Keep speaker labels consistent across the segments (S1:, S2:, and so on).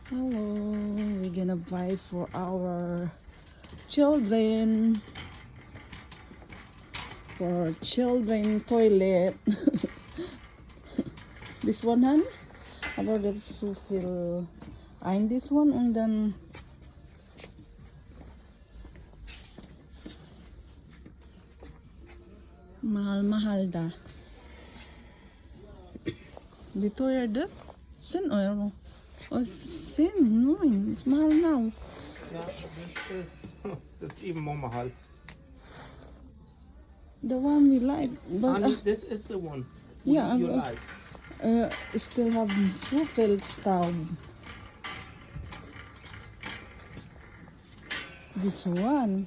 S1: Hello, we're gonna buy for our children. For children toilet. This one, han? Aber das ist so viel ein, this one, und dann mahal-mahal da. Dito yerde? Sin euro. Oh, sin, no, it's mahal now.
S2: Yeah, this is even more mahal.
S1: The one we like. But,
S2: And this is the one
S1: yeah,
S2: you like.
S1: Still have so viel stuff. This one.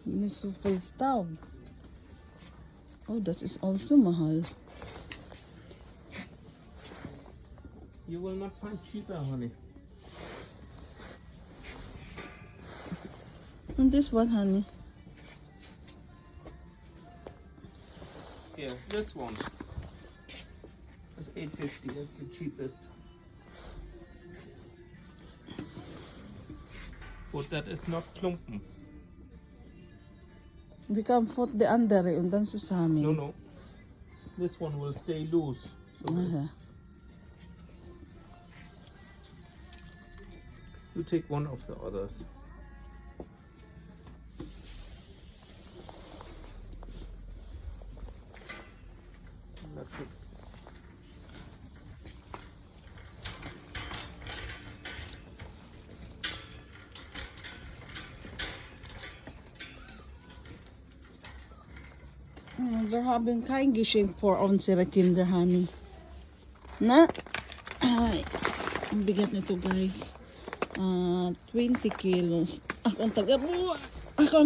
S1: This so viel stuff. Oh, das ist also mahal.
S2: You will not find cheaper, honey.
S1: And this one, honey.
S2: Here, this one. It's $8.50. That's the cheapest. But that is not klumpen.
S1: We can put the andere und dann zusammen.
S2: No. This one will stay loose. So you take one of the others. That's it.
S1: Wir haben kein Geschenk für unsere Kinder, honey. Na? Ay, ang bigat nito, guys. 20 kilos. Ako ang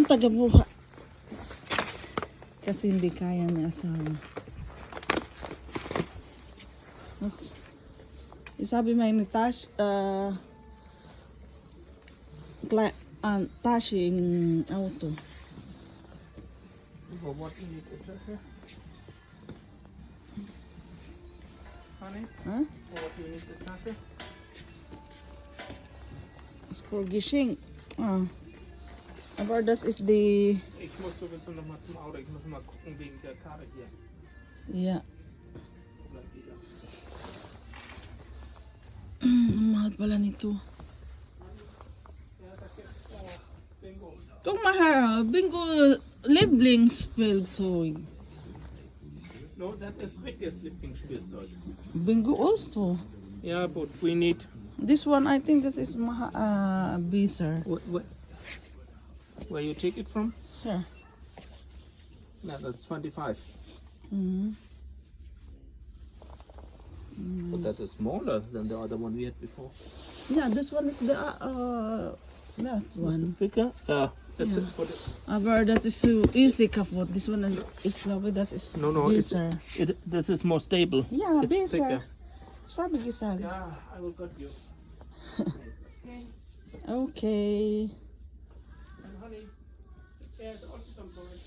S1: tagabuha. Kasi hindi kaya ni asawa. Mas, isabi may ni Tash, Tashing auto.
S2: For what you need to check here? Honey?
S1: Huh?
S2: For what you need to check here?
S1: For Geschenk. Aber das ist die...
S2: Ich muss sowieso noch mal zum Auto. Ich muss mal gucken wegen der Karte hier.
S1: Ja.
S2: Bleibt wieder.
S1: Mahal pala nito.
S2: Ja, da gibt's Bingo.
S1: Guck mal her, Bingo Lieblingsspielzeug.
S2: No, that is Rickes Lieblingsspielzeug.
S1: Bingo also.
S2: Yeah, but we need...
S1: This one, I think this is Beezer.
S2: Where you take it from?
S1: Here.
S2: Yeah, that's 25.
S1: Mm-hmm.
S2: But that is smaller than the other one we had before.
S1: Yeah, this one is the that one.
S2: Bigger? That's it.
S1: Aber das ist so easy kaputt. This one is glaube das ist
S2: No,
S1: Beezer.
S2: this is more stable.
S1: Yeah,
S2: It's
S1: Beezer.
S2: thicker.
S1: Sabi gisag.
S2: Yeah, I will got you.
S1: Okay.
S2: And honey, there's also some toys.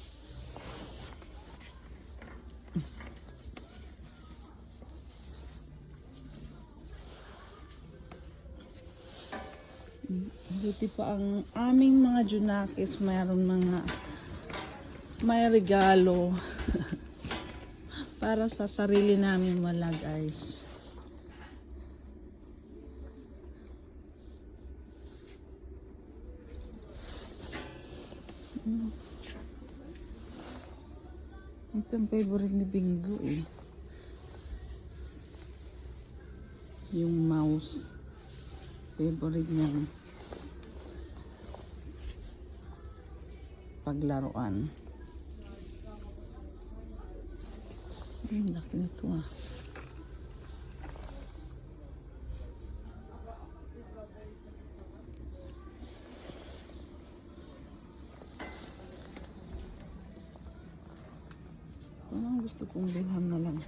S1: Buti pa ang aming mga junakis, mayroon may regalo. Para sa sarili namin wala, guys. Ito ang favorite ni Bingo eh. Yung mouse. Favorite niyang paglaruan. Laki nito ah. Parang gusto kong bilhan na lang.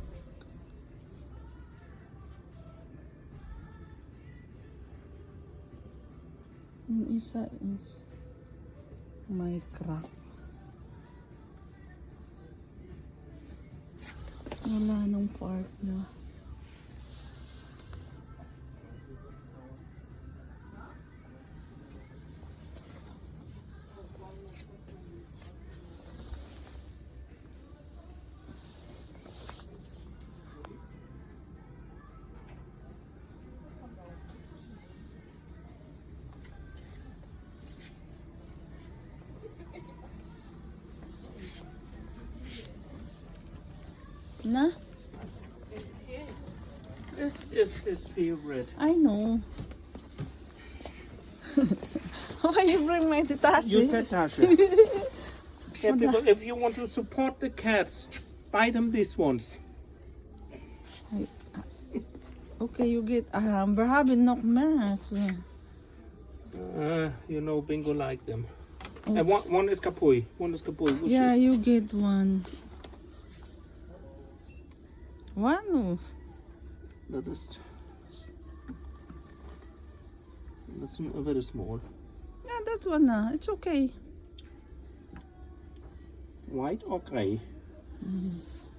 S1: Yung isa is may crack. Wala nung part niya. Na?
S2: This is his favorite.
S1: I know. Why you bring my Tashi?
S2: You said Tasha. Yeah, people, if you want to support the cats, buy them these ones.
S1: Okay, you get we hebben nog meer.
S2: You know, Bingo like them. And one is kapui. One is kapui. Which
S1: Yeah,
S2: is,
S1: you get one. One?
S2: that's very small.
S1: Yeah, that one. It's okay.
S2: White or gray?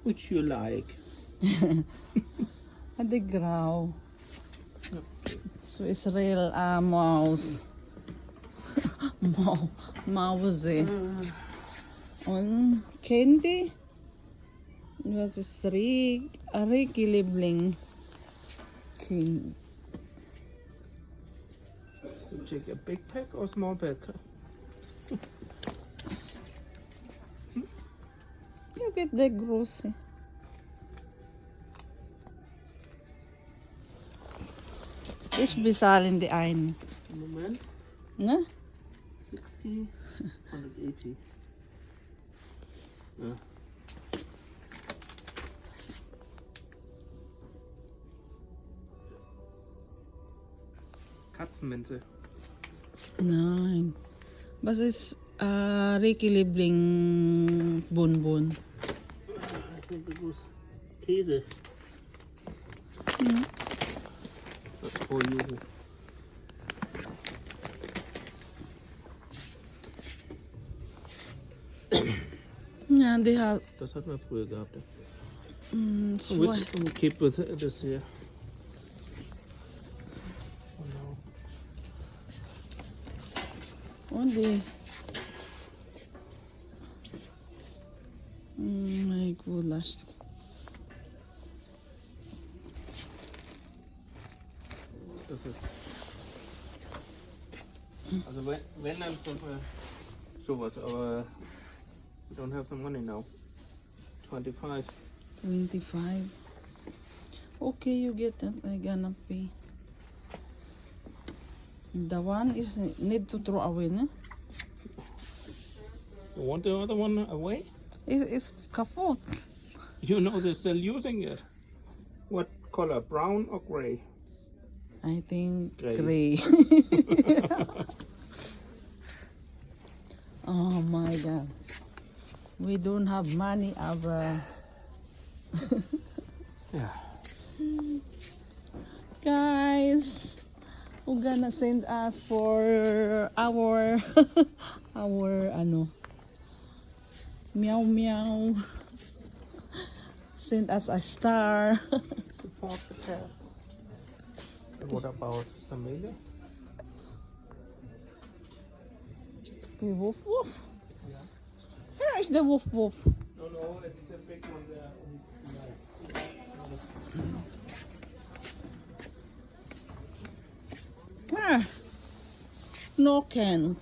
S2: Which you like?
S1: And the grauw. So Israel mouse. Mouse. On candy. Was is Ricky Liebling.
S2: You take a big pack or small pack?
S1: You get the grocery. Is bizar in the ein.
S2: Moment.
S1: Ne?
S2: 60, 180. Yeah. Katzenminze.
S1: Nein. Was ist Ricky Liebling Bonbon?
S2: I think it was Käse. That's for you.
S1: Ja, die hat.
S2: Das hatten wir früher gehabt.
S1: So,
S2: We keep with this here. Oh no.
S1: und die. My goulash.
S2: Das ist. Also wenn dann sowas, aber we don't have the money now. 25.
S1: 25. Okay, you get that. I gonna pay. The one is need to throw away, ne?
S2: You want the other one away?
S1: It's kapot.
S2: You know they're still using it. What color? Brown or gray?
S1: I think
S2: Gray.
S1: gray. Oh my God. We don't have money, Abra.
S2: Yeah.
S1: Guys, who gonna send us for our our meow meow. Send us a star.
S2: Support the cats. And what about Samelia?
S1: The woof woof.
S2: Yeah.
S1: Where is the woof woof?
S2: No, it's the big one there.
S1: Where? No can.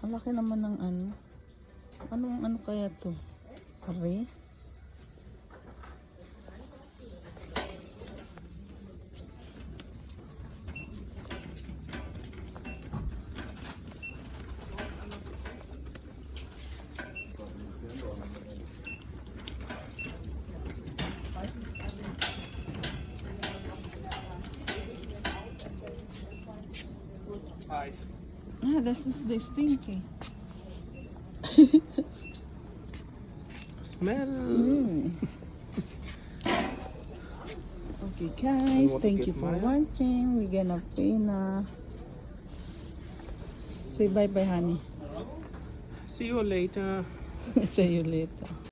S1: Ang laki naman ng ano. Ano kaya to? Are?
S2: Hi.
S1: This is the stinky.
S2: Smell.
S1: Okay guys,
S2: want to
S1: thank
S2: give
S1: you for
S2: Maya?
S1: watching. We're gonna pay na. Say bye bye honey.
S2: See you later.
S1: See you later.